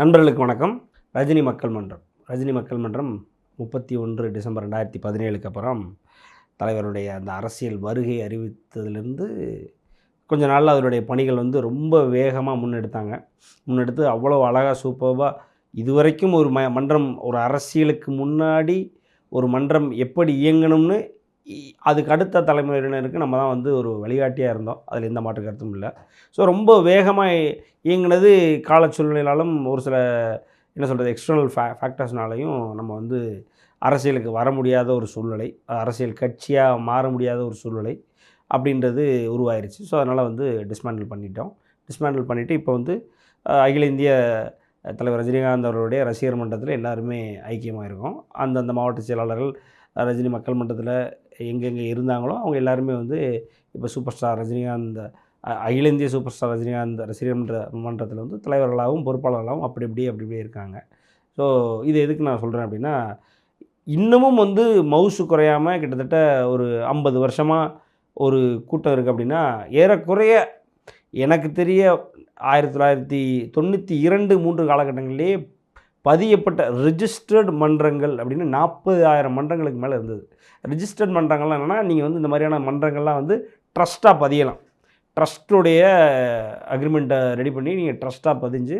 நண்பர்களுக்கு வணக்கம். ரஜினி மக்கள் மன்றம். ரஜினி மக்கள் மன்றம் 31 டிசம்பர் 2017க்கு அப்புறம் தலைவருடைய அந்த அரசியல் வருகை அறிவித்ததிலிருந்து கொஞ்ச நாள்ல அதனுடைய பணிகள் ரொம்ப வேகமா முன்னெடுத்தாங்க. முன்னெடுத்து அவ்வளோ அழகா சூப்பர்பா இதுவரைக்கும் ஒரு மன்றம் ஒரு அரசியலுக்கு முன்னாடி ஒரு மன்றம் எப்படி இயங்கணும்னு இ அதுக்கு அடுத்த தலைமுறையினருக்கு நம்ம தான் ஒரு வழிகாட்டியா இருந்தோம். அதில எந்த மாற்று கருத்தும் இல்ல. ஸோ ரொம்ப வேகமா இயங்குனது கால சூழ்நிலையாலும் ஒரு சில என்ன சொல்றது எக்ஸ்டர்னல் ஃபேக்டர்ஸ்னாலயும் நம்ம அரசியலுக்கு வர முடியாத ஒரு சூழ்நிலை, அரசியல் கட்சியா மாற முடியாத ஒரு சூழ்நிலை அப்படின்றது உருவாயிருச்சு. ஸோ அதனால டிஸ்மேண்டில் பண்ணிட்டோம். டிஸ்மேண்டில் பண்ணிவிட்டு இப்போ அகில இந்திய தலைவர் ரஜினிகாந்த் அவர்களுடைய ரசிகர் மன்றத்தில எல்லாருமே ஐக்கியமா இருக்கோம். அந்தந்த மாவட்ட செயலாளர்கள் ரஜினி மக்கள் மன்றத்தில எங்கெங்கே இருந்தாங்களோ அவங்க எல்லாருமே இப்போ சூப்பர் ஸ்டார் ரஜினிகாந்த் அகில இந்திய சூப்பர் ஸ்டார் ரஜினிகாந்த் ரசிகர் மன்றத்தில் தலைவர்களாகவும் பொறுப்பாளர்களாகவும் அப்படி இப்படியே இருக்காங்க. ஸோ இது எதுக்கு நான் சொல்கிறேன் அப்படின்னா, இன்னமும் மவுசு குறையாமல் கிட்டத்தட்ட ஒரு 50 வருஷமாக ஒரு கூட்டம் இருக்குது அப்படின்னா, ஏறக்குறைய எனக்கு தெரிய 1992, 3 காலகட்டங்களிலேயே பதியப்பட்ட ரிஜிஸ்டர்டு மன்றங்கள் அப்படின்னு 40,000 மன்றங்களுக்கு மேலே இருந்தது. ரிஜிஸ்டர்ட் மன்றங்கள்லாம் என்னென்னா, நீங்கள் இந்த மாதிரியான மன்றங்கள்லாம் ட்ரஸ்ட்டாக பதியலாம். ட்ரஸ்ட்டுடைய அக்ரிமெண்ட்டை ரெடி பண்ணி நீங்கள் ட்ரஸ்ட்டாக பதிஞ்சு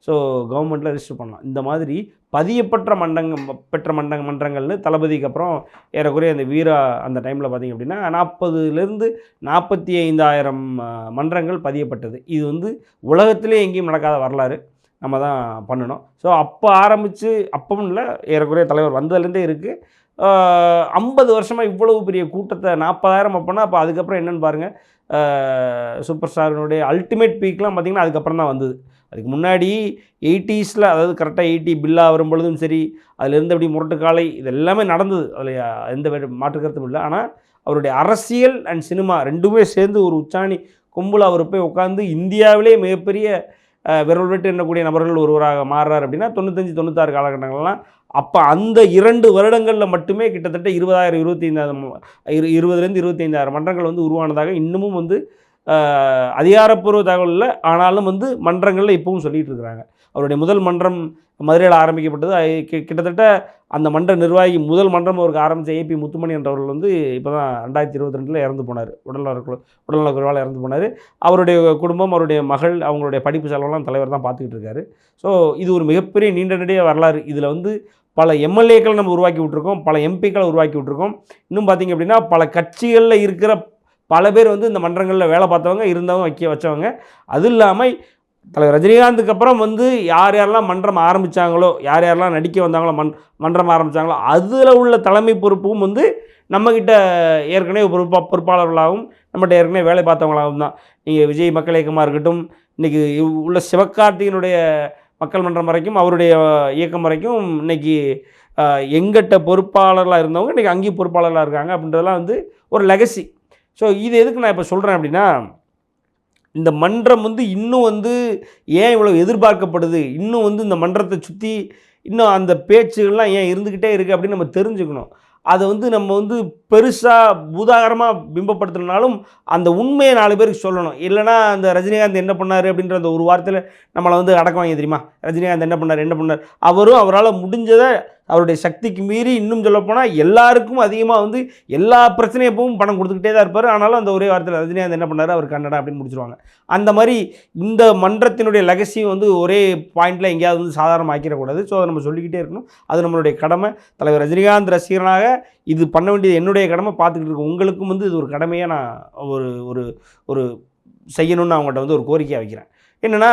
ஸோ கவர்மெண்ட்டில் ரிஜிஸ்டர் பண்ணலாம். இந்த மாதிரி பதியப்பட்ட மன்றங்கள்னு தளபதிக்கு அப்புறம் ஏறக்குறைய அந்த வீரா அந்த டைமில் பார்த்திங்க அப்படின்னா 40,000 45,000 மன்றங்கள் பதியப்பட்டது. இது உலகத்திலே எங்கேயும் நடக்காத வரலாறு. நம்ம தான் பண்ணணும். ஸோ அப்போ ஆரம்பித்து அப்பவும் இல்லை, ஏறக்குறைய தலைவர் வந்ததுலேருந்தே இருக்குது. 50 வருஷமாக இவ்வளவு பெரிய கூட்டத்தை 40,000 அப்போனா அப்போ அதுக்கப்புறம் என்னென்னு பாருங்கள். சூப்பர் ஸ்டாரினுடைய அல்டிமேட் பீக்லாம் பார்த்திங்கன்னா அதுக்கப்புறம் தான் வந்தது. அதுக்கு முன்னாடி 80ஸ்ல அதாவது கரெக்டாக 80 பில்லா வரும்பொழுதும் சரி, அதில் இருந்தபடி முரட்டுக்காலை இது எல்லாமே நடந்தது. அதில் எந்த மாற்று கருத்தும் இல்லை. ஆனால் அவருடைய அரசியல் அண்ட் சினிமா ரெண்டுமே சேர்ந்து ஒரு உச்சாணி கொம்பில் அவர் போய் உட்காந்து இந்தியாவிலே மிகப்பெரிய விரல் விட்டு எண்ணக்கூடிய நபர்கள் ஒருவராக மாறுறார் அப்படின்னா 95, 96 காலகட்டங்கள்லாம் அப்போ அந்த 2 வருடங்களில் மட்டுமே கிட்டத்தட்ட 20,000 25,000 மன்றங்கள் உருவானதாக இன்னமும் அதிகாரப்பூர்வ தகவல் இல்லை. ஆனாலும் மன்றங்களில் இப்பவும் சொல்லிகிட்டு இருக்கிறாங்க. அவருடைய முதல் மன்றம் மதுரையில் ஆரம்பிக்கப்பட்டது. கிட்டத்தட்ட அந்த மன்ற நிர்வாகி முதல் மன்றம் அவருக்கு ஆரம்பித்த ஏபி முத்துமணி என்றவர்கள் இப்போ தான் 2022 இறந்து போனார். உடல்நலக்குறைவால் இறந்து போனார். அவருடைய குடும்பம், அவருடைய மகள், அவங்களுடைய படிப்பு செலவெல்லாம் தலைவர் தான் பார்த்துக்கிட்டு இருக்காரு. ஸோ இது ஒரு மிகப்பெரிய நீண்ட நெடிய வரலாறு. இதில் பல எம்எல்ஏக்களை நம்ம உருவாக்கி விட்டுருக்கோம், பல எம்பிக்களை உருவாக்கி விட்டுருக்கோம். இன்னும் பார்த்திங்க அப்படின்னா பல கட்சிகளில் இருக்கிற பல பேர் இந்த மன்றங்களில் வேலை பார்த்தவங்க, இருந்தவங்க, வச்சவங்க. அது இல்லாமல் தலைவர் ரஜினிகாந்துக்கு அப்புறம் யார் யாரெல்லாம் மன்றம் ஆரம்பித்தாங்களோ, யார் யாரெல்லாம் நடிக்க வந்தாங்களோ, மன்றம் ஆரம்பித்தாங்களோ அதில் உள்ள தலைமை பொறுப்பும் நம்மக்கிட்ட ஏற்கனவே பொறுப்பாளர்களாகவும் நம்மகிட்ட ஏற்கனவே வேலை பார்த்தவங்களாகவும் தான். நீங்கள் விஜய் மக்கள் இயக்கமாக இருக்கட்டும், இன்றைக்கி உள்ள சிவகார்த்திகனுடைய மக்கள் மன்றம் வரைக்கும், அவருடைய இயக்கம் வரைக்கும் இன்றைக்கி எங்கிட்ட பொறுப்பாளர்களாக இருந்தவங்க இன்றைக்கி அங்கேயும் பொறுப்பாளர்களாக இருக்காங்க. அப்படின்றதெல்லாம் ஒரு லெகசி. ஸோ இது எதுக்கு நான் இப்போ சொல்கிறேன் அப்படின்னா, இந்த மன்றம் இன்னும் ஏன் இவ்வளோ எதிர்பார்க்கப்படுது, இன்னும் இந்த மன்றத்தை சுற்றி இன்னும் அந்த பேச்சுகள்லாம் ஏன் இருந்துக்கிட்டே இருக்குது அப்படின்னு நம்ம தெரிஞ்சுக்கணும். அதை நம்ம பெருசாக பூதாகரமாக பிம்பப்படுத்தினாலும் அந்த உண்மையை 4 பேருக்கு சொல்லணும். இல்லைனா அந்த ரஜினிகாந்த் என்ன பண்ணார் அப்படின்ற அந்த ஒரு வார்த்தையில் நம்மளை அடக்க வாங்கி தெரியுமா, ரஜினிகாந்த் என்ன பண்ணார், அவரால் முடிஞ்சதை அவருடைய சக்திக்கு மீறி இன்னும் சொல்லப்போனால் எல்லாருக்கும் அதிகமாக எல்லா பிரச்சனையப்பவும் பணம் கொடுத்துக்கிட்டே தான் இருப்பார். ஆனாலும் அந்த ஒரே வார்த்தையில் ரஜினிகாந்த் என்ன பண்ணார், அவர் கன்னடா அப்படின்னு முடிச்சிருவாங்க. அந்த மாதிரி இந்த மன்றத்தினுடைய லெகசியும் ஒரே பாயிண்டில் எங்கேயாவது சாதாரணமாக ஆக்கிடக்கூடாது. ஸோ அதை நம்ம சொல்லிக்கிட்டே இருக்கணும். அது நம்மளுடைய கடமை. தலைவர் ரஜினிகாந்த் ரசிகனாக இது பண்ண வேண்டியது என்னுடைய கடமை. பார்த்துக்கிட்டு இருக்கோம் உங்களுக்கும் இது ஒரு கடமையாக நான் ஒரு செய்யணும்னு அவங்கள்ட்ட ஒரு கோரிக்கையாக வைக்கிறேன். என்னென்னா,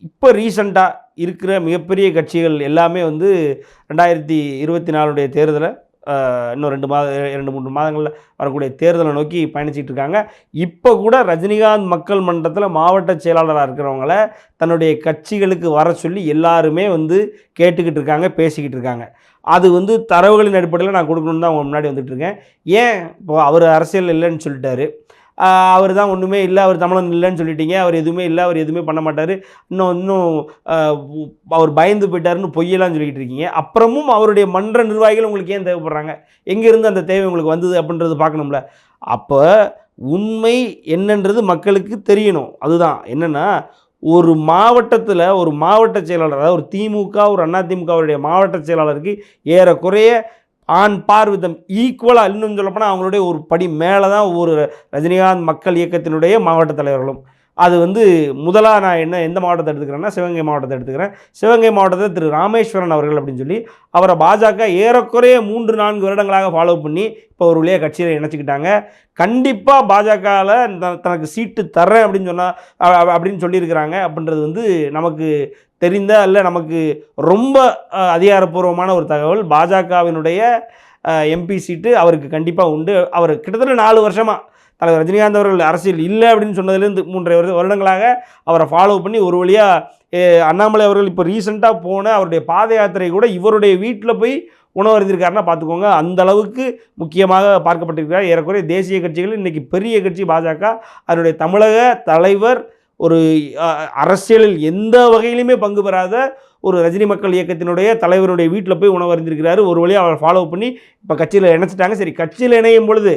இப்போ ரீசண்டாக இருக்கிற மிகப்பெரிய கட்சிகள் எல்லாமே 2024 தேர்தலை இன்னும் 2-3 மாதங்களில் வரக்கூடிய தேர்தலை நோக்கி பயணிச்சிட்டு இருக்காங்க. இப்போ கூட ரஜினிகாந்த் மக்கள் மன்றத்தில் மாவட்ட செயலாளராக இருக்கிறவங்கள தன்னுடைய கட்சிகளுக்கு வர சொல்லி எல்லாருமே கேட்டுக்கிட்டு இருக்காங்க, பேசிக்கிட்டு இருக்காங்க. அது தரவுகளின் அடிப்படையில் நான் கொடுக்கணுன்னு தான் அவங்க முன்னாடி வந்துட்டுருக்கேன். ஏன் இப்போ அவர் அரசியல் இல்லைன்னு சொல்லிட்டாரு, அவர் தான் ஒன்றுமே இல்லை, அவர் தமிழன் இல்லைன்னு சொல்லிட்டீங்க, அவர் எதுவுமே இல்லை, அவர் எதுவுமே பண்ண மாட்டார், இன்னும் அவர் பயந்து போயிட்டாருன்னு பொய்யெல்லாம் சொல்லிக்கிட்டு இருக்கீங்க. அப்புறமும் அவருடைய மன்ற நிர்வாகிகள் உங்களுக்கு ஏன் தேவைப்படுறாங்க, எங்கேருந்து அந்த தேவை உங்களுக்கு வந்தது அப்படின்றது பார்க்கணும்ல. அப்போ உண்மை என்னன்றது மக்களுக்கு தெரியணும். அதுதான் என்னென்னா, ஒரு மாவட்டத்தில் ஒரு மாவட்ட செயலாளர், அதாவது ஒரு திமுக ஒரு அதிமுகவுடைய மாவட்ட செயலாளருக்கு ஏறக்குறைய ஆண் பார்விதம் ஈக்குவலாக, இன்னும் சொல்லப்போனால் அவங்களுடைய ஒரு படி மேலே தான் ஒரு ரஜினிகாந்த் மக்கள் இயக்கத்தினுடைய மாவட்ட தலைவர்களும். அது வந்து முதலாக நான் எந்த மாவட்டத்தை எடுத்துக்கிறேன்னா சிவகங்கை மாவட்டத்தை எடுத்துக்கிறேன். சிவகங்கை மாவட்டத்தில் திரு ராமேஸ்வரன் அவர்கள் அப்படின்னு சொல்லி அவரை பாஜக ஏறக்குறைய 3-4 வருடங்களாக ஃபாலோ பண்ணி இப்போ ஒரு வழியாக கட்சியில் இணைச்சிக்கிட்டாங்க. கண்டிப்பாக பாஜகவில் தனக்கு சீட்டு தர்றேன் அப்படின்னு சொல்லியிருக்கிறாங்க. அப்படின்றது வந்து நமக்கு தெரிந்த அல்ல, நமக்கு ரொம்ப அதிகாரப்பூர்வமான ஒரு தகவல். பாஜகவினுடைய எம்பி சீட்டு அவருக்கு கண்டிப்பாக உண்டு. அவர் கிட்டத்தட்ட 4 வருஷமாக தலைவர் ரஜினிகாந்த் அவர்கள் அரசியல் இல்லை அப்படின்னு சொன்னதுலேருந்து 3 வருடங்களாக அவரை ஃபாலோ பண்ணி ஒரு வழியாக அண்ணாமலை அவர்கள் இப்போ ரீசெண்டாக போன அவருடைய பாத யாத்திரை கூட இவருடைய வீட்டில் போய் உணவு அருந்திருக்காருன்னா பார்த்துக்கோங்க. அந்த அளவுக்கு முக்கியமாக பார்க்கப்பட்டிருக்கிறார். ஏறக்குறைய தேசிய கட்சிகள் இன்றைக்கி பெரிய கட்சி பாஜக, அதனுடைய தமிழக தலைவர் ஒரு அரசியலில் எந்த வகையிலுமே பங்கு பெறாத ஒரு ரஜினி மக்கள் இயக்கத்தினுடைய தலைவருடைய வீட்டில் போய் உணவு அருந்திருக்கிறாரு. ஒரு வழியாக அவரை ஃபாலோ பண்ணி இப்போ கட்சியில் இணைச்சிட்டாங்க. சரி, கட்சியில் இணையும் பொழுது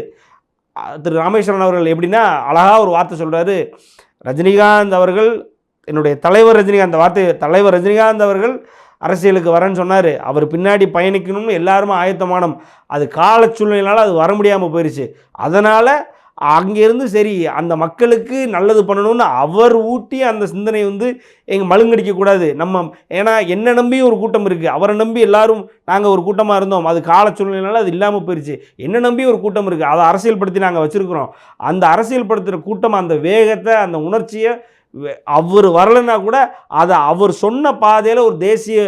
திரு ராமேஸ்வரன் அவர்கள் எப்படின்னா அழகாக ஒரு வார்த்தை சொல்கிறாரு, ரஜினிகாந்த் அவர்கள் என்னுடைய தலைவர் ரஜினிகாந்த், அந்த வார்த்தை தலைவர் ரஜினிகாந்த் அவர்கள் அரசியலுக்கு வரேன்னு சொன்னார். அவர் பின்னாடி பயணிக்கணும்னு எல்லாருமே ஆயத்தமானம். அது கால சூழ்நிலையினால் அது வர முடியாமல் போயிடுச்சு. அதனால் அங்கேருந்து சரி அந்த மக்களுக்கு நல்லது பண்ணணும்னு அவர் ஊட்டி அந்த சிந்தனை வந்து எங்கள் மழுங்கடிக்கக்கூடாது நம்ம. ஏன்னா என்னை நம்பி ஒரு கூட்டம் இருக்குது, அவரை நம்பி எல்லாரும் நாங்கள் ஒரு கூட்டமாக இருந்தோம். அது கால சூழ்நிலையினால அது இல்லாமல் போயிடுச்சு. என்னை நம்பி ஒரு கூட்டம் இருக்குது, அதை அரசியல்படுத்தி நாங்கள் வச்சுருக்குறோம். அந்த அரசியல்படுத்துகிற கூட்டம் அந்த வேகத்தை அந்த உணர்ச்சியை அவர் வரலைன்னா கூட அதை அவர் சொன்ன பாதையில் ஒரு தேசிய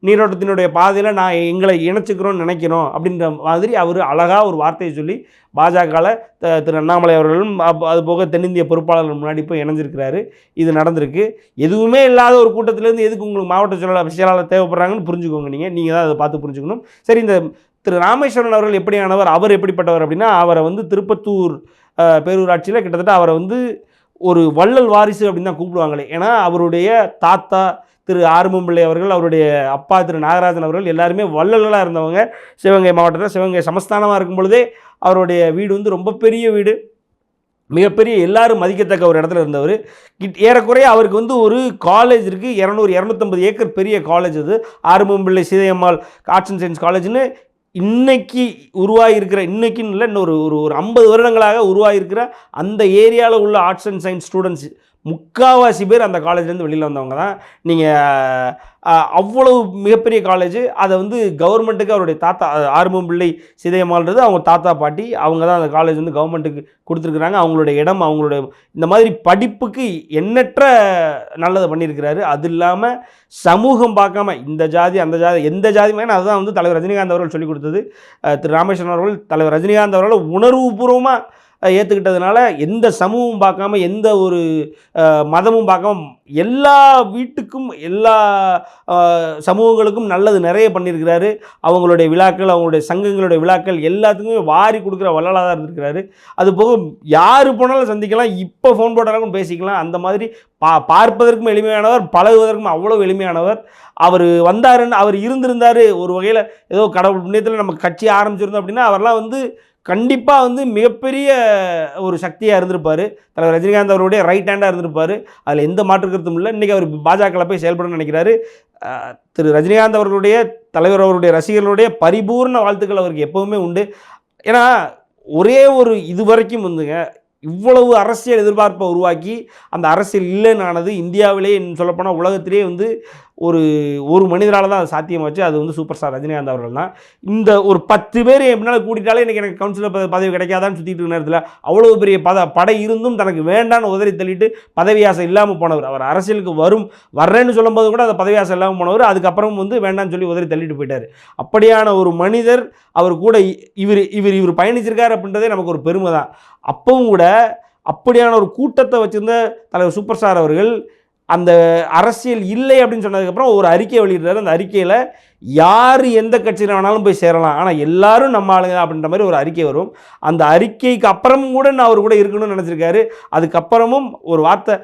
நீரோட்டத்தினுடைய பாதையில் நான் எங்களை இணைச்சிக்கிறோன்னு நினைக்கிறோம் அப்படின்ற மாதிரி அவர் அழகாக ஒரு வார்த்தையை சொல்லி பாஜகவில் திரு அண்ணாமலை அவர்களும் அதுபோக தென்னிந்திய பொறுப்பாளர்கள் முன்னாடி போய் இணைஞ்சிருக்கிறாரு. இது நடந்திருக்கு. எதுவுமே இல்லாத ஒரு கூட்டத்திலேருந்து எதுக்கு உங்களுக்கு மாவட்ட செயலாளர் தேவைப்படுறாங்கன்னு புரிஞ்சுக்கோங்க. நீங்கள் தான் அதை பார்த்து புரிஞ்சுக்கணும். சரி, இந்த திரு ராமேஸ்வரன் அவர்கள் எப்படியானவர், அவர் எப்படிப்பட்டவர் அப்படின்னா, அவரை வந்து திருப்பத்தூர் பேரூராட்சியில் கிட்டத்தட்ட அவரை வந்து ஒரு வள்ளல் வாரிசு அப்படின்னு தான் கூப்பிடுவாங்களே. ஏன்னா அவருடைய தாத்தா திரு ஆறுமும்பிள்ளை அவர்கள், அவருடைய அப்பா திரு நாகராஜன் அவர்கள் எல்லாருமே வள்ளல்களாக இருந்தவங்க. சிவகங்கை மாவட்டத்தில் சிவகங்கை சமஸ்தானமாக இருக்கும் பொழுதே அவருடைய வீடு வந்து ரொம்ப பெரிய வீடு, மிகப்பெரிய எல்லாரும் மதிக்கத்தக்க ஒரு இடத்துல இருந்தவர். ஏறக்குறைய அவருக்கு வந்து ஒரு காலேஜ் இருக்குது, 200-250 ஏக்கர் பெரிய காலேஜ். அது ஆறுமும்பிள்ளை சீதையம்மாள் ஆர்ட்ஸ் அண்ட் சயின்ஸ் காலேஜ்னு இன்னைக்கு உருவாகியிருக்கிற, இன்னைக்குன்னு இல்லை இன்னும் ஒரு 50 வருடங்களாக உருவாகியிருக்கிற அந்த ஏரியாவில் உள்ள ஆர்ட்ஸ் அண்ட் சயின்ஸ் ஸ்டூடெண்ட்ஸ் முக்கால்வாசி பேர் அந்த காலேஜ்லேருந்து வெளியில் வந்தவங்க தான். நீங்கள் அவ்வளவு மிகப்பெரிய காலேஜ். அதை வந்து கவர்மெண்ட்டுக்கு அவருடைய தாத்தா ஆறுமும்பிள்ளை சீதையம்மாள்ன்றது அவங்க தாத்தா பாட்டி, அவங்க தான் அந்த காலேஜ் வந்து கவர்மெண்ட்டுக்கு கொடுத்துருக்குறாங்க. அவங்களுடைய இடம், அவங்களுடைய இந்த மாதிரி படிப்புக்கு எண்ணற்ற நல்லதை பண்ணியிருக்கிறாரு. அது இல்லாமல் சமூகம் பார்க்காம இந்த ஜாதி அந்த ஜாதி எந்த ஜாதியுமே, அதுதான் வந்து தலைவர் ரஜினிகாந்த் அவர்கள் சொல்லிக் கொடுத்தது. திரு ராமேஸ்வரன் அவர்கள் தலைவர் ரஜினிகாந்த் அவர்கள் உணர்வுபூர்வமாக ஏற்றுக்கிட்டதுனால எந்த சமூகமும் பார்க்காம எந்த ஒரு மதமும் பார்க்காம எல்லா வீட்டுக்கும் எல்லா சமூகங்களுக்கும் நல்லது நிறைய பண்ணியிருக்கிறாரு. அவங்களுடைய விழாக்கள், அவங்களுடைய சங்கங்களுடைய விழாக்கள் எல்லாத்துக்குமே வாரி கொடுக்குற வள்ளலாக தான் இருந்திருக்கிறாரு. அது போக யார் போனாலும் சந்திக்கலாம், இப்போ ஃபோன் போட்டாலும் பேசிக்கலாம். அந்த மாதிரி பார்ப்பதற்கும் எளிமையானவர், பழகுவதற்கும் அவ்வளோ எளிமையானவர். அவர் வந்தாருன்னு அவர் இருந்திருந்தார் ஒரு வகையில் ஏதோ கடவுள் புண்ணியத்தில் நம்ம கட்சி ஆரம்பிச்சிருந்தோம் அப்படின்னா அவரெல்லாம் வந்து கண்டிப்பாக வந்து மிகப்பெரிய ஒரு சக்தியாக இருந்திருப்பார். தலைவர் ரஜினிகாந்த் அவருடைய ரைட் ஹேண்டாக இருந்திருப்பார். அதில் எந்த மாற்று கருத்தும் இல்லை. இன்றைக்கி அவர் பாஜகவில் போய் செயல்படணும்னு நினைக்கிறாரு. திரு ரஜினிகாந்த் அவர்களுடைய தலைவர் அவருடைய ரசிகர்களுடைய பரிபூர்ண வாழ்த்துக்கள் அவருக்கு எப்போவுமே உண்டு. ஏன்னா ஒரே ஒரு இதுவரைக்கும் வந்துங்க இவ்வளவு அரசியல் எதிர்பார்ப்பை உருவாக்கி அந்த அரசியல் இல்லைன்னு ஆனது இந்தியாவிலே சொல்லப்போனால் உலகத்திலே வந்து ஒரு மனிதரால் தான் அது சாத்தியமாச்சு. அது வந்து சூப்பர் ஸ்டார் ரஜினிகாந்த் அவர்கள் தான். இந்த ஒரு 10 பேர் எப்படினாலும் கூட்டிட்டாலே இன்றைக்கி எனக்கு கவுன்சிலர் பதவி கிடைக்காதான்னு சுற்றிட்டு இருக்க நேரத்தில் அவ்வளோ பெரிய படை இருந்தும் தனக்கு வேண்டான்னு உதறி தள்ளிட்டு பதவி ஆசை இல்லாமல் போனவர். அவர் அரசியலுக்கு வர்றேன்னு சொல்லும்போது கூட அந்த பதவி ஆசை இல்லாமல் போனவர். அதுக்கப்புறம் வந்து வேண்டான்னு சொல்லி உதறி தள்ளிட்டு போயிட்டார். அப்படியான ஒரு மனிதர் அவர் கூட இவர் பயணிச்சிருக்கார் அப்படின்றதே நமக்கு ஒரு பெருமை தான். அப்பவும் கூட அப்படியான ஒரு கூட்டத்தை வச்சுருந்த தலைவர் சூப்பர் ஸ்டார் அவர்கள் அந்த அரசியல் இல்லை அப்படின்னு சொன்னதுக்கப்புறம் ஒரு அறிக்கை வெளியிடுறாரு. அந்த அறிக்கையில் யார் எந்த கட்சியில் வேணாலும் போய் சேரலாம், ஆனால் எல்லாரும் நம்ம ஆளுங்க அப்படின்ற மாதிரி ஒரு அறிக்கை வரும். அந்த அறிக்கைக்கு அப்புறமும் கூட நான் அவர் கூட இருக்கணும்னு நினச்சிருக்காரு. அதுக்கப்புறமும் ஒரு வார்த்தை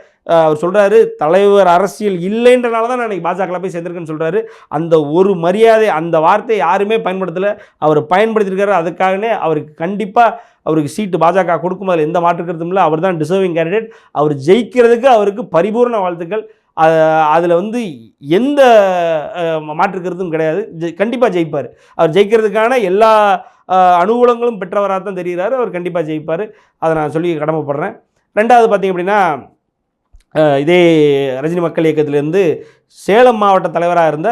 அவர் சொல்கிறாரு, தலைவர் அரசியல் இல்லைன்றனால தான் நான் இன்றைக்கி பாஜகவில் போய் சேர்ந்திருக்கேன்னு சொல்கிறாரு. அந்த ஒரு மரியாதை, அந்த வார்த்தை யாருமே பயன்படுத்தலை, அவர் பயன்படுத்தியிருக்காரு. அதுக்காகவே அவருக்கு கண்டிப்பாக அவருக்கு சீட்டு பாஜக கொடுக்கும், அதில் எந்த மாற்று கருத்தும் இல்லை. அவர் தான் டிசர்விங் கேண்டிடேட். அவர் ஜெயிக்கிறதுக்கு அவருக்கு பரிபூர்ண வாழ்த்துக்கள். அதில் வந்து எந்த மாற்று கருத்தும் கிடையாது. கண்டிப்பாக ஜெயிப்பார். அவர் ஜெயிக்கிறதுக்கான எல்லா அனுகூலங்களும் பெற்றவராக தான் தெரிகிறாரு. அவர் கண்டிப்பாக ஜெயிப்பார். அதை நான் சொல்லி கடமைப்படுறேன். ரெண்டாவது பார்த்திங்க அப்படின்னா, இதே ரஜினி மக்கள் இயக்கத்திலேருந்து சேலம் மாவட்ட தலைவராக இருந்த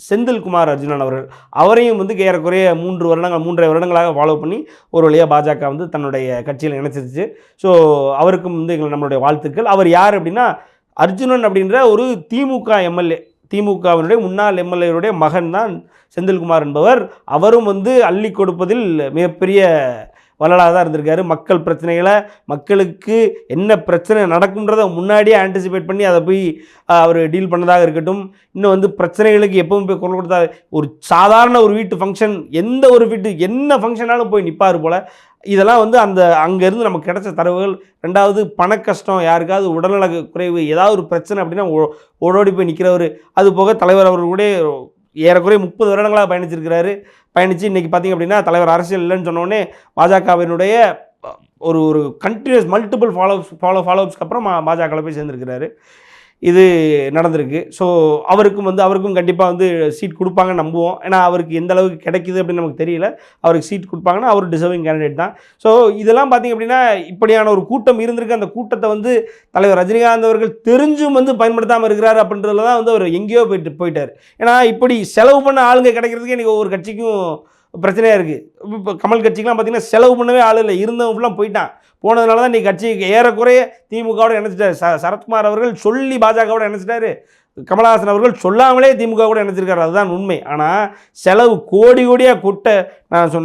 செந்தில்குமார் அர்ஜுனன் அவர்கள், அவரையும் வந்து ஏறக்குறைய 3.5 வருடங்களாக ஃபாலோ பண்ணி ஒரு வழியாக பாஜக வந்து தன்னுடைய கட்சியில் இணைச்சிருச்சு. ஸோ அவருக்கும் வந்து நம்மளுடைய வாழ்த்துக்கள். அவர் யார் அப்படின்னா, அர்ஜுனன் அப்படின்ற ஒரு திமுக எம்எல்ஏ, திமுகவினுடைய முன்னாள் எம்எல்ஏருடைய மகன் தான் செந்தில்குமார் என்பவர். அவரும் வந்து அள்ளி கொடுப்பதில் மிகப்பெரிய வள்ளலாக தான் இருந்திருக்காரு. மக்கள் பிரச்சனைகளை, மக்களுக்கு என்ன பிரச்சனை நடக்கும்ன்றதை முன்னாடியே ஆன்டிசிபேட் பண்ணி அதை போய் அவர் டீல் பண்ணதாக இருக்கட்டும். இன்னும் வந்து பிரச்சனைகளுக்கு எப்பவும் போய் குரல் கொடுத்தா, ஒரு சாதாரண ஒரு வீட்டு ஃபங்க்ஷன், எந்த ஒரு வீட்டு என்ன ஃபங்க்ஷனாலும் போய் நிற்பார் போல். இதெல்லாம் வந்து அங்கேருந்து நமக்கு கிடைச்ச தரவுகள். ரெண்டாவது, பண கஷ்டம், யாருக்காவது உடல்நல குறைவு, ஏதாவது ஒரு பிரச்சனை அப்படின்னா ஓடோடி போய் நிற்கிறவர். அது போக தலைவர் அவர்களுடைய ஏறக்குறைய 30 வருடங்களாக பயணித்து இன்றைக்கி பார்த்திங்க அப்படின்னா, தலைவர் அரசியல் இல்லைன்னு சொன்னோடனே பாஜகவினுடைய ஒரு கண்டினியூஸ் மல்டிபிள் ஃபாலோஅப்ஸ்க்கு அப்புறம் பாஜகவில் போய் சேர்ந்துருக்கிறாரு. இது நடந்திருக்கு. ஸோ அவருக்கும் கண்டிப்பாக வந்து சீட் கொடுப்பாங்கன்னு நம்புவோம். ஏன்னா அவருக்கு எந்த அளவுக்கு கிடைக்குது அப்படின்னு நமக்கு தெரியல. அவருக்கு சீட் கொடுப்பாங்கன்னா அவர் டிசர்விங் கேண்டிடேட் தான். ஸோ இதெல்லாம் பார்த்திங்க அப்படின்னா, இப்படியான ஒரு கூட்டம் இருந்திருக்கு. அந்த கூட்டத்தை வந்து தலைவர் ரஜினிகாந்த் அவர்கள் தெரிஞ்சும் வந்து பயன்படுத்தாமல் இருக்கிறார் அப்படின்றதுல தான் வந்து அவர் எங்கேயோ போயிட்டார். ஏன்னா இப்படி செலவு பண்ண ஆளுங்க கிடைக்கிறதுக்கு இன்றைக்கி ஒவ்வொரு கட்சிக்கும் பிரச்சனையாக இருக்குது. இப்போ கமல் கட்சிக்கெலாம் பார்த்திங்கன்னா செலவு பண்ணவே ஆள் இல்லை, இருந்தவங்க ஃபுல்லாக போயிட்டான். போனதுனால தான் இன்றைக்கி கட்சிக்கு ஏறக்குறைய திமுகவோட இணைச்சிட்டார். சரத்குமார் அவர்கள் சொல்லி பாஜகவோட இணைச்சிட்டாரு. கமலஹாசன் அவர்கள் சொல்லாமலே திமுக கூட இணைச்சிருக்காரு. அதுதான் உண்மை. ஆனால் செலவு கோடியாக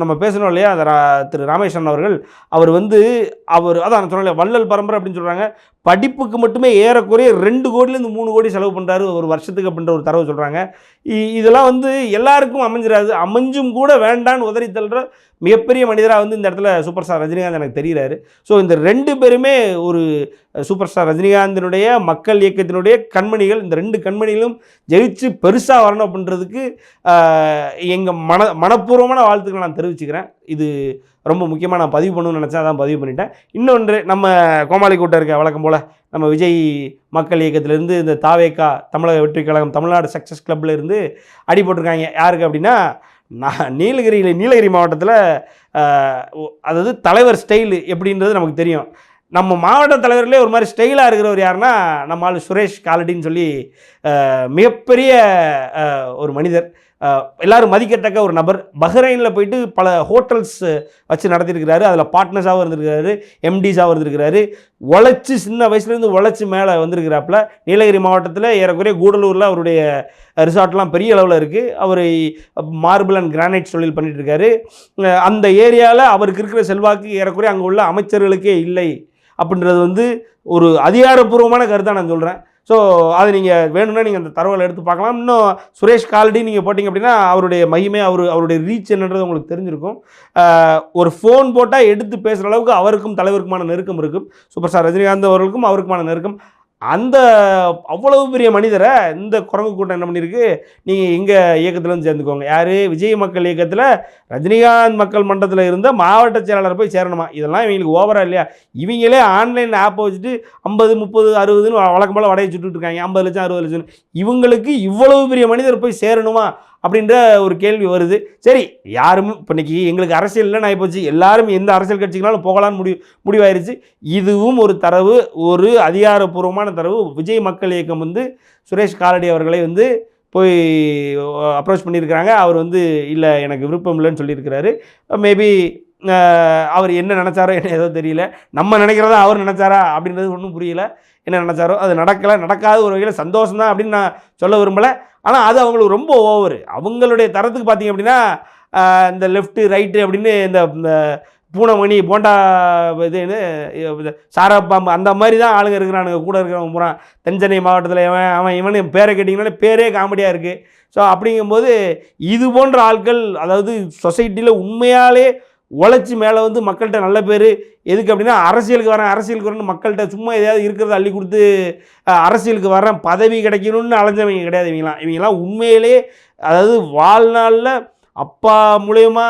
நம்ம பேசணும் இல்லையா, அந்த திரு ராமேஸ்வரன் அவர்கள், அவர் அதான் நான் சொன்னேன், வள்ளல் பரம்பரை அப்படின்னு சொல்கிறாங்க. படிப்புக்கு மட்டுமே ஏறக்குறைய 2 கோடியிலேருந்து 3 கோடி செலவு பண்ணுறாரு ஒரு வருஷத்துக்கு அப்படின்ற ஒரு தரவு சொல்கிறாங்க. இதெல்லாம் வந்து எல்லாருக்கும் அமைஞ்சிடாது. அமைஞ்சும் கூட வேண்டான்னு உதறி தள்ளுற மிகப்பெரிய மனிதராக வந்து இந்த இடத்துல சூப்பர் ஸ்டார் ரஜினிகாந்த் எனக்கு தெரிகிறாரு. ஸோ இந்த 2 பேருமே ஒரு சூப்பர் ஸ்டார் ரஜினிகாந்தினுடைய மக்கள் இயக்கத்தினுடைய கண்மணிகள். இந்த 2 கண்மணிகளும் ஜெயிச்சு பெருசாக வரணும் அப்படின்றதுக்கு எங்கள் மனப்பூர்வமான வாழ்த்துக்களை நான் தெரிவிச்சுக்கிறேன். இது ரொம்ப முக்கியமாக நான் பதிவு பண்ணணும்னு நினச்சேன், அதான் பதிவு பண்ணிட்டேன். இன்னொன்று, நம்ம கோமாளி கூட்டம் இருக்க வழக்கம் போல் நம்ம விஜய் மக்கள் இயக்கத்திலேருந்து இந்த தாவேகா தமிழக வெற்றி கழகம் தமிழ்நாடு சக்ஸஸ் கிளப்பில் இருந்து அடி போட்டிருக்காங்க. யாருக்கு அப்படின்னா, நீலகிரி மாவட்டத்தில் அதாவது தலைவர் ஸ்டைலு எப்படின்றது நமக்கு தெரியும். நம்ம மாவட்ட தலைவர்களே ஒரு மாதிரி ஸ்டைலாக இருக்கிறவர் யாருன்னா, நம்ம ஆள் சுரேஷ் காலடின்னு சொல்லி மிகப்பெரிய ஒரு மனிதர், எல்லோரும் மதிக்கத்தக்க ஒரு நபர். பஹ்ரைனில் போயிட்டு பல ஹோட்டல்ஸ் வச்சு நடத்திருக்கிறாரு. அதில் பார்ட்னர்ஸாகவும் இருந்திருக்கிறாரு, எம்டிஸாகவும் இருந்திருக்கிறாரு. உழைச்சி சின்ன வயசுலேருந்து உழைச்சி மேலே வந்திருக்கிறாப்புல. நீலகிரி மாவட்டத்தில் ஏறக்குறைய கூடலூரில் அவருடைய ரிசார்ட்லாம் பெரிய அளவில் இருக்குது. அவர் மார்பிள் அண்ட் கிரானைட் தொழில் பண்ணிகிட்டு இருக்காரு. அந்த ஏரியாவில் அவருக்கு இருக்கிற செல்வாக்கு ஏறக்குறைய அங்கே உள்ள அமைச்சர்களுக்கே இல்லை அப்படின்றது வந்து ஒரு அதிகாரப்பூர்வமான கருத்தாக நான் சொல்கிறேன். ஸோ அது நீங்கள் வேணும்னா நீங்கள் அந்த தரவுகளை எடுத்து பார்க்கலாம். இன்னும் சுரேஷ் காலடி நீங்கள் போட்டிங்க அப்படின்னா அவருடைய மகிமை, அவருடைய ரீச் என்னன்றது உங்களுக்கு தெரிஞ்சிருக்கும். ஒரு ஃபோன் போட்டால் எடுத்து பேசுகிற அளவுக்கு அவருக்கும் தலைவருக்குமான நெருக்கம் இருக்கும். சூப்பர் ஸ்டார் ரஜினிகாந்த் அவர்களுக்கும் அவருக்குமான நெருக்கம். அந்த அவ்வளவு பெரிய மனிதரை இந்த குரங்கு கூட்டம் என்ன பண்ணியிருக்கு, நீங்கள் எங்கள் இயக்கத்தில் சேர்ந்துக்கோங்க. யார்? விஜய் மக்கள் இயக்கத்தில் ரஜினிகாந்த் மக்கள் மன்றத்தில் இருந்த மாவட்ட செயலாளர் போய் சேரணுமா? இதெல்லாம் இவங்களுக்கு ஓவரா இல்லையா? இவங்களே ஆன்லைன் ஆப்பை வச்சுட்டு 50, 30, 60ன்னு வழக்கம் போல் வடையை சுட்டுட்டு இருக்காங்க. 50 லட்சம் 60 லட்சம். இவங்களுக்கு இவ்வளவு பெரிய மனிதர் போய் சேரணுமா அப்படின்ற ஒரு கேள்வி வருது. சரி, யாரும் இப்போ இன்றைக்கி எங்களுக்கு அரசியல் இல்லைன்னு ஆகிப்போச்சு, எல்லாரும் எந்த அரசியல் கட்சிகளாலும் போகலான்னு முடிவாயிருச்சு. இதுவும் ஒரு தரவு, ஒரு அதிகாரப்பூர்வமான தரவு. விஜய் மக்கள் இயக்கம் வந்து சுரேஷ் காலடி அவர்களை வந்து போய் அப்ரோச் பண்ணியிருக்கிறாங்க. அவர் வந்து இல்லை எனக்கு விருப்பம் இல்லைன்னு சொல்லியிருக்கிறாரு. மேபி அவர் என்ன நினச்சாரோ என்ன ஏதோ தெரியல. நம்ம நினைக்கிறதா அவர் நினச்சாரா அப்படின்றது ஒன்றும் புரியல. என்ன நினச்சாரோ அது நடக்காத ஒரு வகையில் சந்தோஷம்தான் அப்படின்னு நான் சொல்ல விரும்பலை. ஆனால் அது அவங்களுக்கு ரொம்ப ஓவர். அவங்களுடைய தரத்துக்கு பார்த்திங்க அப்படின்னா, இந்த லெஃப்ட்டு ரைட்டு அப்படின்னு இந்த பூனைமணி போண்டா இதுன்னு சாராப்பாம்பு அந்த மாதிரி தான் ஆளுங்க இருக்கிறானுங்க. கூட இருக்கிறவங்க பூரா தென்சென்னை மாவட்டத்தில் இவன் பேரை கேட்டிங்கனாலே பேரே காமெடியாக இருக்குது. ஸோ அப்படிங்கும்போது இது போன்ற ஆட்கள், அதாவது சொசைட்டியில் உண்மையாலே உழைச்சி மேலே வந்து மக்கள்கிட்ட நல்ல பேர், எதுக்கு அப்படின்னா அரசியலுக்கு வரேன்னு மக்கள்கிட்ட சும்மா எதையாவது இருக்கிறத அள்ளி கொடுத்து அரசியலுக்கு வரேன் பதவி கிடைக்கணும்னு அலைஞ்சவங்க கிடையாது. இவங்களாம் உண்மையிலே, அதாவது வாழ்நாளில் அப்பா மூலயமா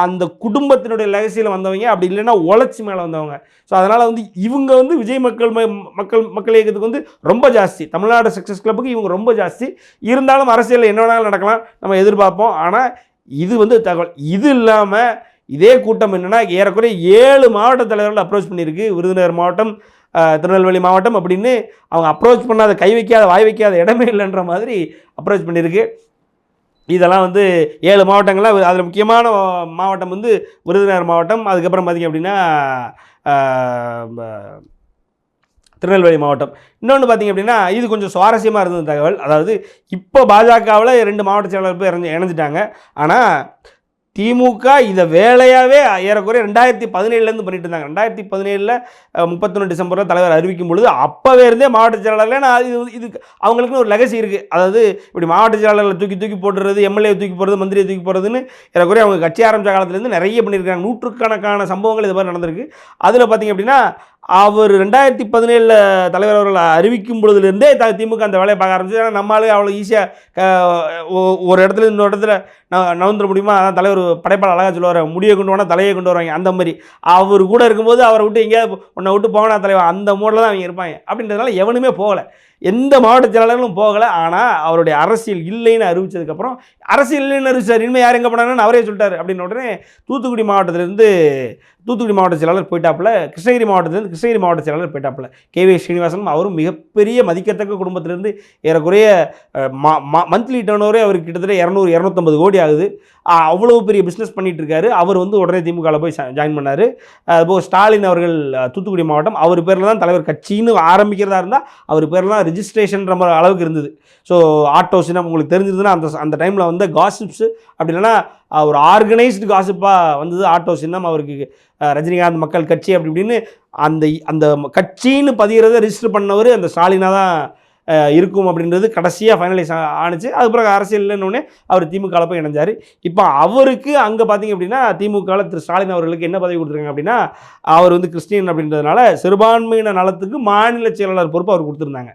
அந்த குடும்பத்தினுடைய லெகசியில் வந்தவங்க, அப்படி இல்லைன்னா உழைச்சி மேலே வந்தவங்க. ஸோ அதனால் வந்து இவங்க வந்து விஜய் மக்கள் இயக்கத்துக்கு வந்து ரொம்ப ஜாஸ்தி. தமிழ்நாடு சக்ஸஸ் கிளப்புக்கு இவங்க ரொம்ப ஜாஸ்தி. இருந்தாலும் அரசியலில் என்ன வேணாலும் நடக்கலாம், நம்ம எதிர்பார்ப்போம். ஆனால் இது வந்து தகவல். இது இல்லாமல் இதே கூட்டம் என்னென்னா ஏறக்குறைய 7 மாவட்ட தலைவர்கள் அப்ரோச் பண்ணியிருக்கு. விருதுநகர் மாவட்டம், திருநெல்வேலி மாவட்டம் அப்படின்னு அவங்க அப்ரோச் பண்ணாத, கை வைக்காத, வாய் வைக்காத இடமே இல்லைன்ற மாதிரி அப்ரோச் பண்ணியிருக்கு. இதெல்லாம் வந்து 7 மாவட்டங்களில் அதில் முக்கியமான மாவட்டம் வந்து விருதுநகர் மாவட்டம். அதுக்கப்புறம் பார்த்திங்க அப்படின்னா திருநெல்வேலி மாவட்டம். இன்னொன்று பார்த்திங்க அப்படின்னா இது கொஞ்சம் சுவாரஸ்யமாக இருந்தது தகவல். அதாவது இப்போ பாஜகவில் 2 மாவட்ட செயலாளர் போய் இணைஞ்சிட்டாங்க. ஆனால் திமுக இதை வேலையாகவே ஏறக்குறைய 2017 பண்ணிட்டு இருந்தாங்க. 2017 31 டிசம்பரில் தலைவர் அறிவிக்கும் பொழுது அப்போவே இருந்தே மாவட்ட செயலாளர்கள். நான் இது அவங்களுக்குன்னு ஒரு லெகசி இருக்குது. அதாவது இப்படி மாவட்ட செயலாளர்களை தூக்கி போட்டுறது, எம்எல்ஏ தூக்கி போடுறது, மந்திரியை தூக்கி போடுறதுன்னு ஏறக்குறைய அவங்க கட்சி ஆரம்பித்த காலத்துலேருந்து நிறைய பண்ணியிருக்காங்க. நூற்றுக்கணக்கான சம்பவங்கள் இது மாதிரி நடந்திருக்கு. அதில் பார்த்திங்க அப்படின்னா அவர் 2017 தலைவர் அவர்கள் அறிவிக்கும் பொழுதுலேருந்தே திமுக அந்த வேலையை பார்க்க ஆரம்பிச்சு. ஏன்னா நம்மளாலே அவ்வளோ ஈஸியாக ஒரு இடத்துல இன்னொரு இடத்துல நவுந்துட முடியுமா? அதான் தலைவர் படைப்பாளர் அழகாக சொல்லுவார், முடியை கொண்டு போனால் தலையை கொண்டு வருவாங்க. அந்த மாதிரி அவர் கூட இருக்கும்போது அவரை விட்டு எங்கேயாவது உன்னை விட்டு போனா தலைவர், அந்த மூடில் தான் அவங்க இருப்பாங்க. அப்படின்றதுனால எவனுமே போகலை, எந்த மாவட்ட செயலாளர்களும் போகலை. ஆனால் அவருடைய அரசியல் இல்லைன்னு அறிவித்ததுக்கப்புறம் அரசியல் இல்லைன்னு அறிவிச்சார். இனிமேல் யார் எங்கே போனாங்கன்னு அவரே சொல்லிட்டார். அப்படின்னு உடனே தூத்துக்குடி மாவட்டத்திலேருந்து தூத்துக்குடி மாவட்ட செயலாளர் போயிட்டாப்புல, கிருஷ்ணகிரி மாவட்டத்திலேருந்து கிருஷ்ணகிரி மாவட்ட செயலாளர் போயிட்டாப்புல. கேவி ஸ்ரீனிவாசன் அவரும் மிகப்பெரிய மதிக்கத்தக்க குடும்பத்திலேருந்து ஏறக்குறைய மந்த்லி டர்ன் ஓவரே அவருக்கு கிட்டத்தட்ட 200-250 கோடி ஆகுது. அவ்வளோ பெரிய பிஸ்னஸ் பண்ணிகிட்டு இருக்காரு. அவர் வந்து உடனே திமுகவில் போய் ஜாயின் பண்ணார். அதுபோல் ஸ்டாலின் அவர்கள் தூத்துக்குடி மாவட்டம், அவர் பேரில் தான் தலைவர் கட்சின்னு ஆரம்பிக்கிறதா இருந்தால் அவர் பேரில் தான் ரிஜிஸ்ட்ரேஷன்ற அளவுக்கு இருந்தது. ஸோ ஆட்டோ சின்னம் உங்களுக்கு தெரிஞ்சிருந்ததுன்னா அந்த டைமில் வந்து காசிப்ஸு அப்படி இல்லைன்னா ஒரு ஆர்கனைஸ்டு காசிப்பாக வந்தது ஆட்டோ சின்னம். அவருக்கு ரஜினிகாந்த் மக்கள் கட்சி அப்படி இப்படின்னு அந்த கட்சின்னு பதிகிறத ரிஜிஸ்டர் பண்ணவர் அந்த ஸ்டாலினாக தான் இருக்கும் அப்படின்றது கடைசியாக ஃபைனலைஸ் ஆணுச்சு. அது பிறகு அரசியல் இல்லைன்னொடனே அவர் திமுகவில் போய் இணைஞ்சார். இப்போ அவருக்கு அங்கே பார்த்திங்க அப்படின்னா திமுகவில் திரு ஸ்டாலின் அவர்களுக்கு என்ன பதவி கொடுத்துருக்காங்க அப்படின்னா, அவர் வந்து கிறிஸ்டியன் அப்படின்றதுனால சிறுபான்மையின நலத்துக்கு மாநில செயலாளர் பொறுப்பு அவர் கொடுத்துருந்தாங்க.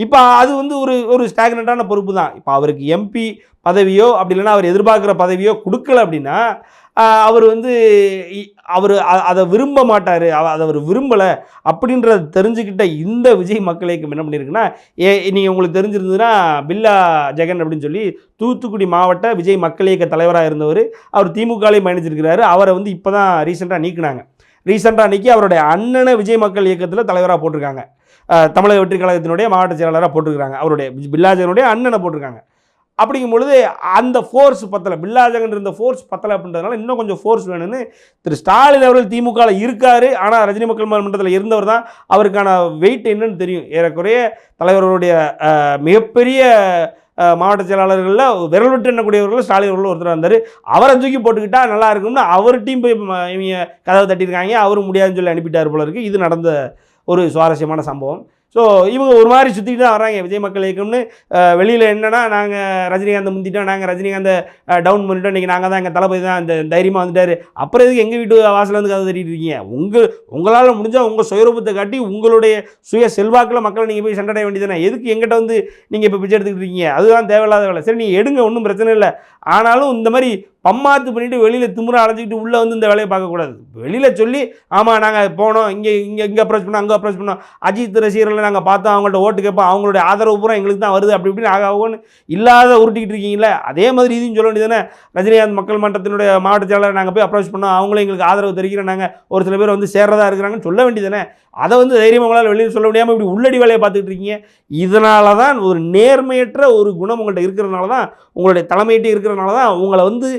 இப்போ அது வந்து ஒரு ஸ்டாக்னண்டான பொறுப்பு தான். இப்போ அவருக்கு எம்பி பதவியோ அப்படி இல்லைன்னா அவர் எதிர்பார்க்குற பதவியோ கொடுக்கல அப்படின்னா அவர் வந்து அதை விரும்ப மாட்டார், அதை அவர் விரும்பலை அப்படின்றத தெரிஞ்சுக்கிட்ட இந்த விஜய் மக்கள் இயக்கம் என்ன பண்ணியிருக்குன்னா, நீங்கள் உங்களுக்கு தெரிஞ்சிருந்ததுன்னா பில்லா ஜெகன் அப்படின்னு சொல்லி தூத்துக்குடி மாவட்ட விஜய் மக்கள் இயக்க தலைவராக இருந்தவர், அவர் திமுகலையும் பயணிச்சிருக்கிறாரு. அவரை வந்து இப்போ தான் ரீசெண்டாக நீக்கி அவருடைய அண்ணனை விஜய் மக்கள் இயக்கத்தில் தலைவராக போட்டிருக்காங்க. தமிழக வெற்றி கழகத்தினுடைய மாவட்ட செயலாளராக போட்டிருக்காங்க. அவருடைய பில்லாஜகனுடைய அண்ணனை போட்டிருக்காங்க. அப்படிங்கும் பொழுது அந்த ஃபோர்ஸ் பத்தலை, பில்லாஜகன் இருந்த ஃபோர்ஸ் பத்தலை அப்படின்றதுனால இன்னும் கொஞ்சம் ஃபோர்ஸ் வேணும்னு திரு ஸ்டாலின் அவர்கள் திமுகவில் இருக்கார். ஆனால் ரஜினி மக்கள் மன்றத்தில் இருந்தவர் தான், அவருக்கான வெயிட் என்னன்னு தெரியும். ஏறக்குறைய தலைவர்களுடைய மிகப்பெரிய மாவட்ட செயலாளர்களில் விரல் விட்டு எண்ணக்கூடியவர்கள் ஸ்டாலின் அவர்கள் ஒருத்தர் வந்தார். அவரை தூக்கி போட்டுக்கிட்டால் நல்லா இருக்கும்னு அவர் டீம் போய் இவங்க கதவை தட்டியிருக்காங்க. அவரும் முடியாதுன்னு சொல்லி அனுப்பிட்டார் போல இருக்குது. இது நடந்த ஒரு சுவாரஸ்யமான சம்பவம். ஸோ இவங்க ஒரு மாதிரி சுற்றிட்டு தான் வராங்க விஜய் மக்கள் இயக்கம்னு. வெளியில் என்னென்னா நாங்கள் ரஜினிகாந்தை முந்திட்டோம், நாங்கள் ரஜினிகாந்தை டவுன் பண்ணிட்டோம், இன்றைக்கி நாங்கள் தான் எங்கள் தளபதி தான் இந்த தைரியமாக வந்துட்டார். அப்புறம் எதுக்கு எங்கள் வீட்டு வாசலில் வந்து கதை தட்டிட்டு இருக்கீங்க? உங்களால் முடிஞ்சால் உங்கள் சுயரூபத்தை காட்டி உங்களுடைய சுய செல்வாக்கில் மக்களை நீங்கள் போய் சென்றடைய வேண்டியதானே. எதுக்கு எங்கிட்ட வந்து நீங்கள் இப்போ பிச்சை எடுத்துக்கிட்டு இருக்கீங்க? அதுதான் தேவையில்லாத வேலை. சரி நீங்கள் எடுங்க, ஒன்றும் பிரச்சனை இல்லை. ஆனாலும் இந்த மாதிரி பம்மாத்து பண்ணிவிட்டு வெளியில் திமுறை அழைச்சிக்கிட்டு உள்ளே வந்து இந்த வேலையை பார்க்கக்கூடாது. வெளியில் சொல்லி ஆமாம் நாங்கள் போனோம், இங்கே அப்ரோச் பண்ணோம், அங்கே அப்ரோச் பண்ணோம், அஜித் ரசிகர்களை நாங்கள் பார்த்தோம், அவங்கள்ட்ட ஓட்டு கேட்போம், அவங்களுடைய ஆதரவு பூரா எங்களுக்கு தான் வருது அப்படி இப்படின்னு ஆகாவோன்னு இல்லாத உருட்டிக்கிட்டு இருக்கீங்களே. அதே மாதிரி இதையும் சொல்ல வேண்டியதானே. ரஜினிகாந்த் மக்கள் மன்றத்தினுடைய மாவட்ட செயலாளர் நாங்கள் போய் அப்ரோச் பண்ணோம், அவங்களும் எங்களுக்கு ஆதரவு தெரிவிக்கிறோம், நாங்கள் ஒரு சில பேர் வந்து சேர்றதா இருக்கிறாங்கன்னு சொல்ல வேண்டியதானே. அதை வந்து தைரியமாக உங்களால் வெளியில் சொல்ல முடியாமல் இப்படி உள்ளடி வேலையை பார்த்துக்கிட்டு இருக்கீங்க. இதனால தான் ஒரு நேர்மையற்ற ஒரு குணம் உங்கள்கிட்ட இருக்கிறதுனால தான், உங்களுடைய தலைமையிட்டே இருக்கிறதுனால தான் உங்களை வந்து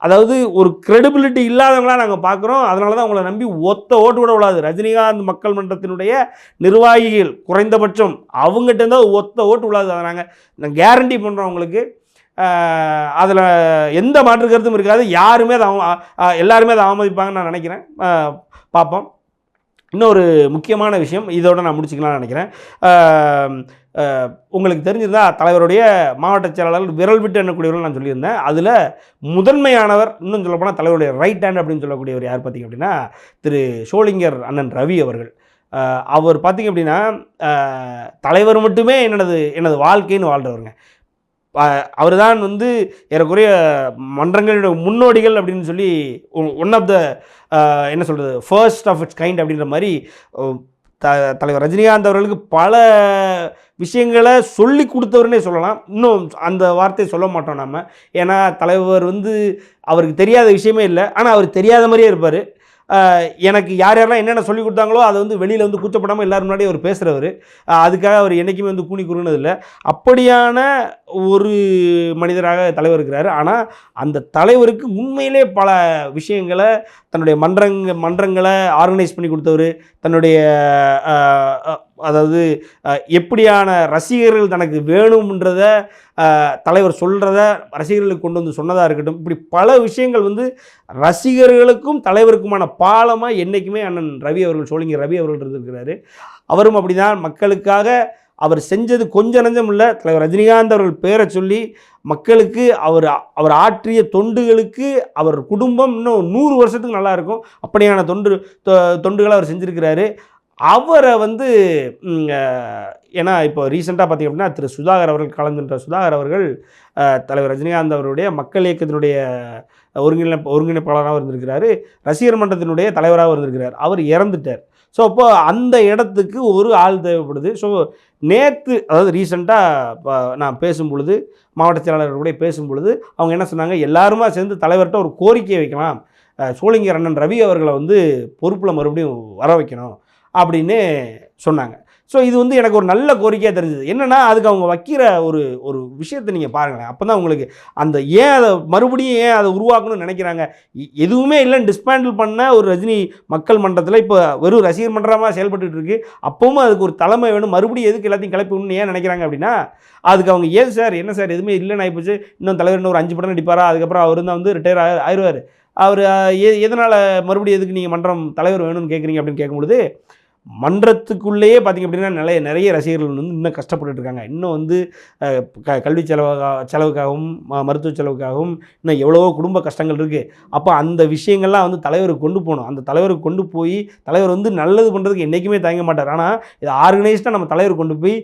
அதாவது ஒரு கிரெடிபிலிட்டி இல்லாதவங்களாக நாங்கள் பார்க்குறோம். அதனால தான் உங்களை நம்பி ஒத்த ஓட்டு கூட விடாது. ரஜினிகாந்த் மக்கள் மன்றத்தினுடைய நிர்வாகிகள் குறைந்தபட்சம் அவங்ககிட்ட இருந்தால் ஒத்த ஓட்டு விடாது. அதை நாங்கள் கேரண்டி பண்ணுறோம் உங்களுக்கு. அதில் எந்த மாற்று கருத்தும் இருக்காது. யாருமே அதை எல்லாருமே அதை அவமதிப்பாங்கன்னு நான் நினைக்கிறேன். பார்ப்போம். இன்னொரு முக்கியமான விஷயம், இதோட நான் முடிச்சுக்கலாம்னு நினைக்கிறேன். உங்களுக்கு தெரிஞ்சிருந்தா தலைவருடைய மாவட்ட செயலாளர்கள் விரல் விட்டு எண்ணக்கூடியவர்கள் நான் சொல்லியிருந்தேன். அதில் முதன்மையானவர், இன்னும் சொல்லப்போனால் தலைவருடைய ரைட் ஹேண்ட் அப்படின்னு சொல்லக்கூடியவர் யார் பார்த்திங்க அப்படின்னா திரு ஷோலிங்கர் அண்ணன் ரவி அவர்கள். அவர் பார்த்திங்க அப்படின்னா தலைவர் மட்டுமே எனது வாழ்க்கைன்னு வாழ்கிறவருங்க. அவர் தான் வந்து ஏறக்குறைய மன்றங்களுடைய முன்னோடிகள் அப்படின்னு சொல்லி ஒன் ஆஃப் த என்ன சொல்கிறது ஃபர்ஸ்ட் ஆஃப் இட்ஸ் கைண்ட் அப்படின்ற மாதிரி தலைவர் ரஜினிகாந்த் அவர்களுக்கு பல விஷயங்களை சொல்லி கொடுத்தவர்னே சொல்லலாம். இன்னும் அந்த வார்த்தையை சொல்ல மாட்டோம் நம்ம. ஏன்னா தலைவர் வந்து அவருக்கு தெரியாத விஷயமே இல்லை, ஆனால் அவர் தெரியாத மாதிரியே இருப்பார். எனக்கு யார் யாரெல்லாம் என்னென்ன சொல்லி கொடுத்தாங்களோ அதை வந்து வெளியில் வந்து கூச்சப்படாமல் எல்லோரும் முன்னாடி அவர் பேசுகிறவர். அதுக்காக அவர் என்றைக்குமே வந்து கூனி குறுனதில்லை. அப்படியான ஒரு மனிதராக தலைவர் இருக்கிறார். ஆனால் அந்த தலைவருக்கு உண்மையிலே பல விஷயங்களை தன்னுடைய மன்றங்களை ஆர்கனைஸ் பண்ணி கொடுத்தவர், தன்னுடைய அதாவது எப்படியான ரசிகர்கள் தனக்கு வேணும்ன்றத தலைவர் சொல்கிறத ரசிகர்களுக்கு கொண்டு வந்து சொன்னதாக இருக்கட்டும், இப்படி பல விஷயங்கள் வந்து ரசிகர்களுக்கும் தலைவருக்குமான பாலமாக என்றைக்குமே அண்ணன் ரவி அவர்கள், சோழிங்கர் ரவி அவர்கள் இருந்திருக்கிறாரு. அவரும் அப்படி தான் மக்களுக்காக அவர் செஞ்சது கொஞ்சம் நஞ்சம் இல்லை. தலைவர் ரஜினிகாந்த் அவர்கள் பேரை சொல்லி மக்களுக்கு அவர் ஆற்றிய தொண்டுகளுக்கு அவர் குடும்பம் இன்னும் 100 வருஷத்துக்கு நல்லா இருக்கும். அப்படியான தொண்டுகளை அவர் செஞ்சுருக்கிறாரு. அவரை வந்து ஏன்னா இப்போ ரீசெண்டாக பார்த்திங்க அப்படின்னா திரு சுதாகர் அவர்கள், கலந்துன்ற சுதாகர் அவர்கள் தலைவர் ரஜினிகாந்த் அவருடைய மக்கள் இயக்கத்தினுடைய ஒருங்கிணைப்பாளராக இருந்திருக்கிறாரு, ரசிகர் மன்றத்தினுடைய தலைவராக இருந்திருக்கிறார். அவர் இறந்துட்டார். ஸோ அப்போ அந்த இடத்துக்கு ஒரு ஆள் தேவைப்படுது. ஸோ நேற்று, அதாவது ரீசெண்டாக நான் பேசும்பொழுது, மாவட்ட செயலாளர்கள் கூட பேசும்பொழுது அவங்க என்ன சொன்னாங்க, எல்லாருமா சேர்ந்து தலைவர்கிட்ட ஒரு கோரிக்கையை வைக்கலாம், சோழிங்கர் அண்ணன் ரவி அவர்களை வந்து பொறுப்பில் மறுபடியும் வர வைக்கணும் அப்படின்னு சொன்னாங்க. ஸோ இது வந்து எனக்கு ஒரு நல்ல கோரிக்கையாக தெரிஞ்சது. என்னென்னா அதுக்கு அவங்க வைக்கிற ஒரு விஷயத்தை நீங்கள் பாருங்களேன். அப்போ தான் உங்களுக்கு அந்த அதை மறுபடியும் அதை உருவாக்கணும்னு நினைக்கிறாங்க. எதுவுமே இல்லைன்னு டிஸ்பேண்டில் பண்ண ஒரு ரஜினி மக்கள் மன்றத்தில் இப்போ வெறும் ரசிகர் மன்றமாக செயல்பட்டு இருக்கு. அப்பவும் அதுக்கு ஒரு தலைமை வேணும், மறுபடியும் எதுக்கு எல்லாத்தையும் கிளப்பி ஏன் நினைக்கிறாங்க அப்படின்னா, அதுக்கு அவங்க ஏன் சார் என்ன சார் எதுவுமே இல்லைன்னு ஆகிப்போச்சு, இன்னும் தலைவர் இன்னும் ஒரு 5 படம் நடிப்பாரா, அதுக்கப்புறம் அவர் தான் வந்து ரிட்டையர் ஆயிடுவார், அவர் எதனால் மறுபடியும் எதுக்கு நீங்கள் மன்றம் தலைவர் வேணும்னு கேட்குறீங்க அப்படின்னு கேட்கும்பொழுது, மன்றத்துக்குள்ளேயே பார்த்திங்க அப்படின்னா நிறைய ரசிகர்கள் வந்து இன்னும் கஷ்டப்பட்டுட்டு இருக்காங்க. இன்னும் வந்து கல்வி செலவுக்காகவும் மருத்துவ செலவுக்காகவும் இன்னும் எவ்வளவோ குடும்ப கஷ்டங்கள் இருக்குது. அப்போ அந்த விஷயங்கள்லாம் வந்து தலைவருக்கு கொண்டு போகணும். அந்த தலைவருக்கு கொண்டு போய் தலைவர் வந்து நல்லது பண்ணுறதுக்கு என்றைக்குமே தயங்க மாட்டார். ஆனால் இது ஆர்கனைஸ்டாக நம்ம தலைவர் கொண்டு போய்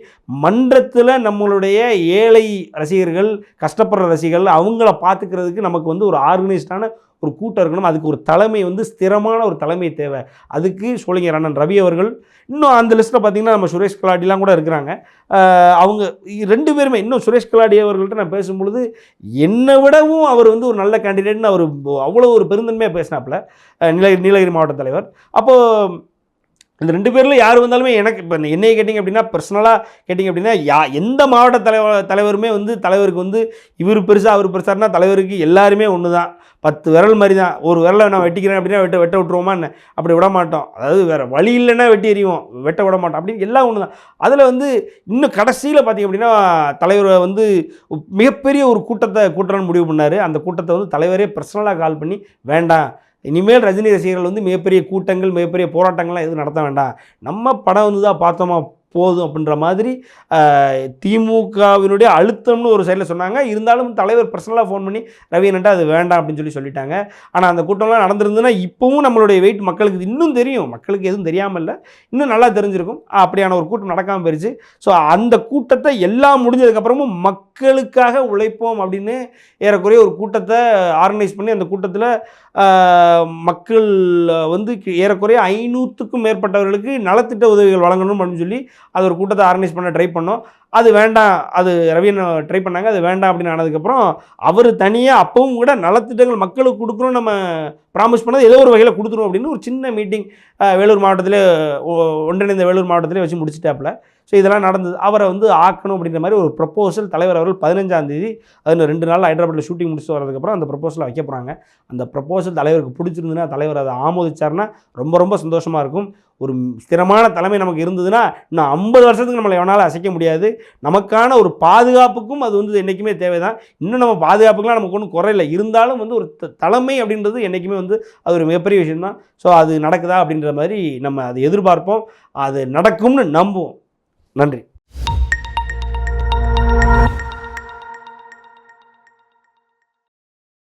மன்றத்தில் நம்மளுடைய ஏழை ரசிகர்கள், கஷ்டப்படுற ரசிகர்கள் அவங்கள பார்த்துக்கிறதுக்கு நமக்கு வந்து ஒரு ஆர்கனைஸ்டான ஒரு கூட்டம் இருக்கணும். அதுக்கு ஒரு தலைமை வந்து ஸ்திரமான ஒரு தலைமை தேவை. அதுக்கு சோழிங்கர் அண்ணன் ரவி அவர்கள், இன்னும் அந்த லிஸ்ட்டில் பார்த்திங்கன்னா நம்ம சுரேஷ் கலாடிலாம் கூட இருக்கிறாங்க. அவங்க 2 பேருமே, இன்னும் சுரேஷ் கலாடி அவர்கள்ட்ட நான் பேசும்பொழுது என்னை விடவும் அவர் வந்து ஒரு நல்ல கேண்டிடேட்னு அவர் அவ்வளோ ஒரு பெருந்தன்மையாக பேசினாப்புல, நீலகிரி மாவட்ட தலைவர். அப்போது இந்த 2 பேரில் யார் வந்தாலுமே எனக்கு இப்போ என்னையை கேட்டிங்க அப்படின்னா, பர்சனலாக கேட்டிங்க அப்படின்னா, எந்த மாவட்ட தலைவருமே வந்து தலைவருக்கு வந்து இவர் பெருசாக அவர் பெருசாருன்னா தலைவருக்கு எல்லாருமே ஒன்று தான், 10 விரல் மாதிரி தான். ஒரு விரலை நான் வெட்டிக்கிறேன் அப்படின்னா வெட்ட விட்டுருவோமா என்ன? அப்படி விட மாட்டோம். அதாவது வேறு வழி இல்லைன்னா வெட்டி எறிவோம், வெட்ட விட மாட்டோம் அப்படின்னு எல்லாம் ஒன்று தான். அதில் வந்து இன்னும் கடைசியில் பார்த்திங்க அப்படின்னா தலைவரை வந்து மிகப்பெரிய ஒரு கூட்டணும்னு முடிவு பண்ணார். அந்த கூட்டத்தை வந்து தலைவரே பர்சனலாக கால் பண்ணி, வேண்டாம் இனிமேல் ரஜினி ரசிகர்கள் வந்து மிகப்பெரிய கூட்டங்கள், மிகப்பெரிய போராட்டங்கள்லாம் எதுவும் நடத்த வேண்டாம், நம்ம படம் வந்து தான் பார்த்தோமா போதும் அப்படின்ற மாதிரி திமுகவினுடைய அழுத்தம்னு ஒரு சைடில் சொன்னாங்க. இருந்தாலும் தலைவர் பர்சனலாக ஃபோன் பண்ணி ரவியன்ட்ட அது வேண்டாம் அப்படின்னு சொல்லிட்டாங்க. ஆனால் அந்த கூட்டம்லாம் நடந்திருந்ததுன்னா இப்போவும் நம்மளுடைய வெயிட் மக்களுக்கு இன்னும் தெரியும், மக்களுக்கு எதுவும் தெரியாமல் இல்லை, இன்னும் நல்லா தெரிஞ்சிருக்கும். அப்படியான ஒரு கூட்டம் நடக்காமல் போயிடுச்சு. ஸோ அந்த கூட்டத்தை எல்லாம் முடிஞ்சதுக்கப்புறமும் மக்களுக்காக உழைப்போம் அப்படின்னு ஏறக்குறைய ஒரு கூட்டத்தை ஆர்கனைஸ் பண்ணி, அந்த கூட்டத்தில் மக்கள் வந்து ஏறக்குறைய 500க்கும் மேற்பட்டவர்களுக்கு நலத்திட்ட உதவிகள் வழங்கணும் அப்படின்னு சொல்லி அது ஒரு கூட்டத்தை ஆர்கனைஸ் பண்ண ட்ரை பண்ணோம். அது வேண்டாம், அது ரவியன் ட்ரை பண்ணாங்க, அது வேண்டாம் அப்படின்னு ஆனதுக்கப்புறம் அவர் தனியாக அப்பவும் கூட நலத்திட்டங்கள் மக்களுக்கு கொடுக்குறோம், நம்ம ப்ராமிஸ் பண்ணது ஏதோ ஒரு வகையில் கொடுத்துருவோம் அப்படின்னு ஒரு சின்ன மீட்டிங் வேலூர் மாவட்டத்தில், ஒன்றிணைந்த வேலூர் மாவட்டத்திலே வச்சு முடிச்சுட்டாப்புல. ஸோ இதெல்லாம் நடந்தது. அவரை வந்து ஆக்கணும் அப்படின்ற மாதிரி ஒரு ப்ரப்போசல் தலைவர் அவர்கள் 15ஆம் தேதி, அது 2 நாள் ஹைதராபாத்தில் ஷூட்டிங் முடிச்சுட்டு வரதுக்கப்புறம் அந்த ப்ரப்போசலை வைக்க போகிறாங்க. அந்த ப்ரப்போசல் தலைவருக்கு பிடிச்சிருந்துன்னா, தலைவர் அதை ஆமோதிச்சார்னா ரொம்ப ரொம்ப சந்தோஷமாக இருக்கும். ஒரு ஸ்திரமான தலைமை நமக்கு இருந்ததுன்னா இன்னும் 50 வருஷத்துக்கு நம்மளை எவனாலும் அசைக்க முடியாது. நமக்கான ஒரு பாதுகாப்புக்கும் அது வந்து என்றைக்குமே தேவை தான். இன்னும் நம்ம பாதுகாப்புக்கெலாம் நமக்கு ஒன்றும் குறையில்லை. இருந்தாலும் வந்து ஒரு தலைமை அப்படின்றது என்றைக்குமே வந்து அது ஒரு மிகப்பெரிய விஷயம்தான். ஸோ அது நடக்குதா அப்படின்ற மாதிரி நம்ம அதை எதிர்பார்ப்போம், அது நடக்கும்னு நம்புவோம். நன்றி.